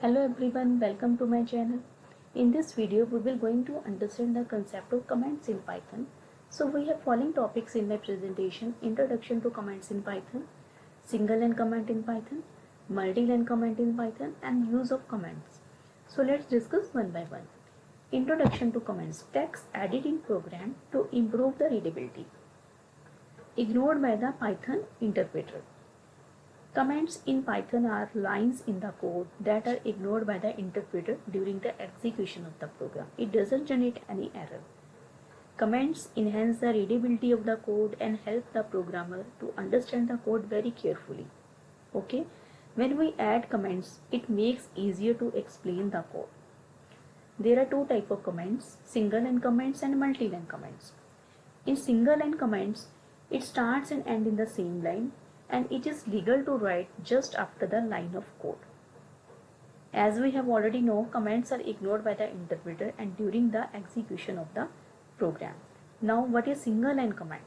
Hello everyone, welcome to my channel. In this video, we will going to understand the concept of comments in Python. So we have following topics in my presentation: Introduction to comments in Python, single line comment in Python, multi-line comment in Python, and use of comments. So let's discuss one by one. Introduction to comments: text added in program to improve the readability. Ignored by the Python interpreter. Comments in Python are lines in the code that are ignored by the interpreter during the execution of the program. It doesn't generate any error. Comments enhance the readability of the code and help the programmer to understand the code very carefully. Okay, when we add comments, it makes easier to explain the code. There are two types of comments: single line comments and multi-line comments. In single line comments, it starts and ends in the same line, and it is legal to write just after the line of code. As we have already know, comments are ignored by the interpreter and during the execution of the program. Now, what is single line comment?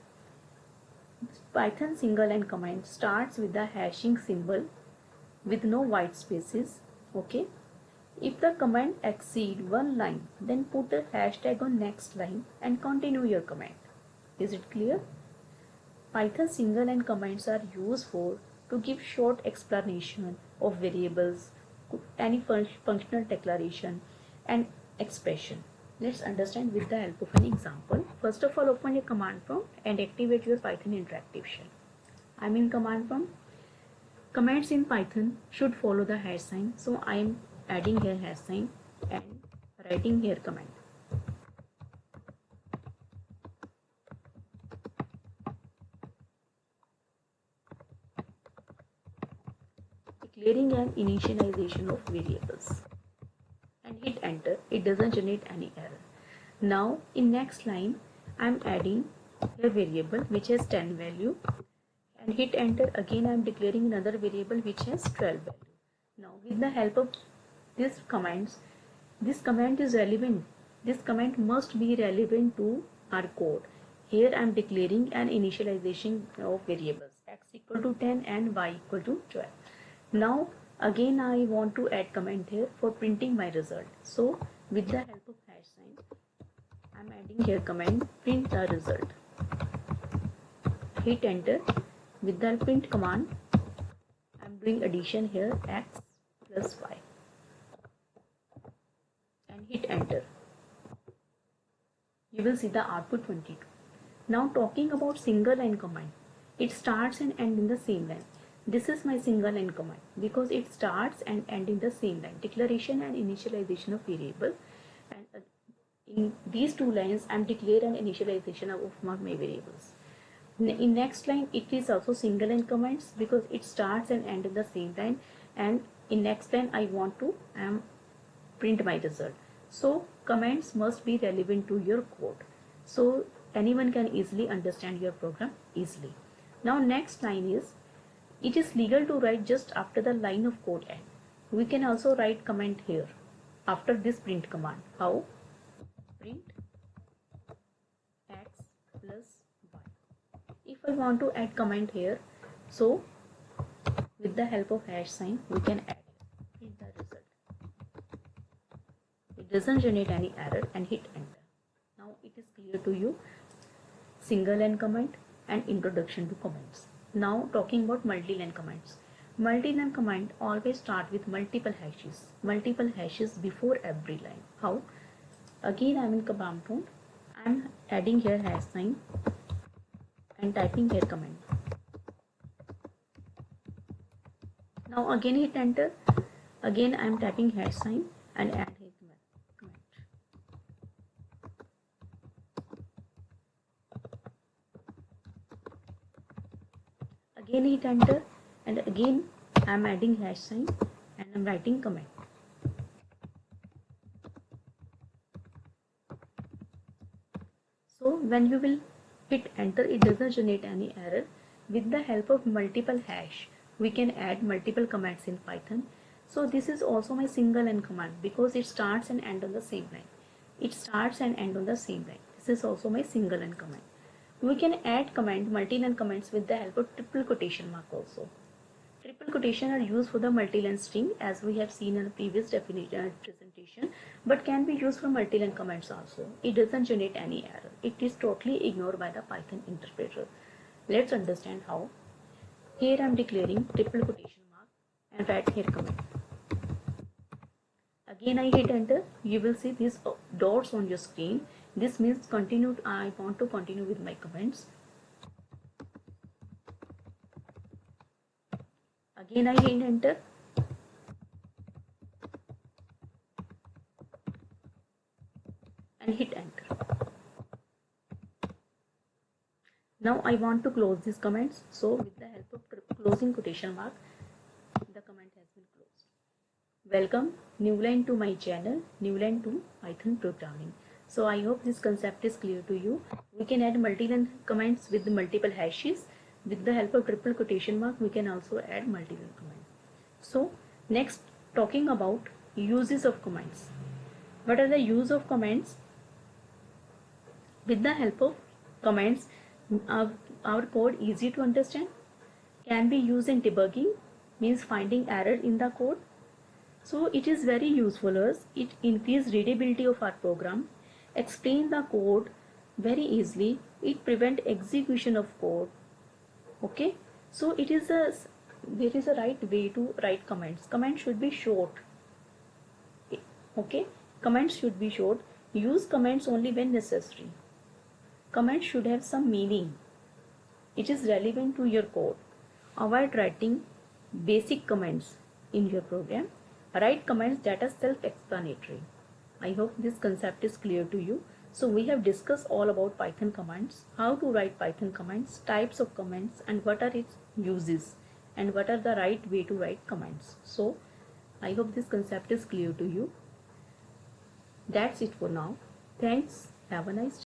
Python single line comment starts with the hashing symbol with no white spaces. Okay. If the comment exceeds one line, then put a hashtag on next line and continue your comment. Is it clear? Python single line comments are used to give short explanation of variables, any functional declaration and expression. Let's understand with the help of an example. First of all, open a command prompt and activate your Python interactive shell. I'm in command prompt. Comments in Python should follow the hash sign, so I am adding here hash sign and writing here command. Declaring an initialization of variables and hit enter. It doesn't generate any error. Now in next line I am adding a variable which has 10 value and hit enter. Again I am declaring another variable which has 12 value. Now with the help of these commands, this command is relevant. This command must be relevant to our code. Here I am declaring an initialization of variables x equal to 10 and y equal to 12. Now again I want to add comment here for printing my result. So with the help of hash sign, I am adding here command print the result. Hit enter. With the print command, I am doing addition here x plus y and hit enter. You will see the output 22. Now talking about single line command, it starts and ends in the same line. This is my single line command because it starts and ends in the same line, declaration and initialization of variable, and in these two lines I am declaring an initialization of my variables. In next line it is also single line comments because it starts and ends in the same line, and in next line I want to print my result. So comments must be relevant to your code, so anyone can easily understand your program easily. Now next line is, it is legal to write just after the line of code end. We can also write comment here after this print command. How? Print x plus y. If I want to add comment here, so with the help of hash sign we can add print the result. It doesn't generate any error and hit enter. Now it is clear to you single line comment and introduction to comments. Now talking about multi-line comments. Multi-line comment always start with multiple hashes before every line. How? Again I am in command prompt. I am adding here hash sign and typing here comment. Now again hit enter. Again I am typing hash sign and add here comment. Again hit enter, and again I am adding hash sign and I am writing comment. So when you will hit enter, it doesn't generate any error. With the help of multiple hash, we can add multiple comments in Python. So this is also my single line command because it starts and ends on the same line. It starts and ends on the same line. This is also my single line command. We can add multi-line comments with the help of triple quotation mark also. Triple quotation are used for the multi-line string as we have seen in the previous presentation, but can be used for multi-line comments also. It doesn't generate any error. It is totally ignored by the Python interpreter. Let's understand how. Here I am declaring triple quotation mark and write here comment. Again I hit enter. You will see these dots on your screen. This means continue. I want to continue with my comments. Again I hit enter. And hit enter. Now I want to close these comments. So with the help of closing quotation mark, the comment has been closed. Welcome new line to my channel, new line to Python programming. So I hope this concept is clear to you. We can add multi-line comments with multiple hashes. With the help of triple quotation mark, we can also add multi-line comments. So next, talking about uses of comments. What are the use of comments? With the help of comments, our code easy to understand, can be used in debugging, means finding error in the code. So it is very useful as it increases readability of our program, explain the code very easily, it prevent execution of code. Okay, so there is a right way to write comments. Comments should be short. Okay, comments should be short. Use comments only when necessary. Comments should have some meaning. It is relevant to your code. Avoid writing basic comments in your program. Write comments that are self-explanatory. I hope this concept is clear to you. So we have discussed all about Python commands, how to write Python commands, types of comments, and what are its uses, and what are the right way to write comments. So I hope this concept is clear to you. That's it for now. Thanks. Have a nice day.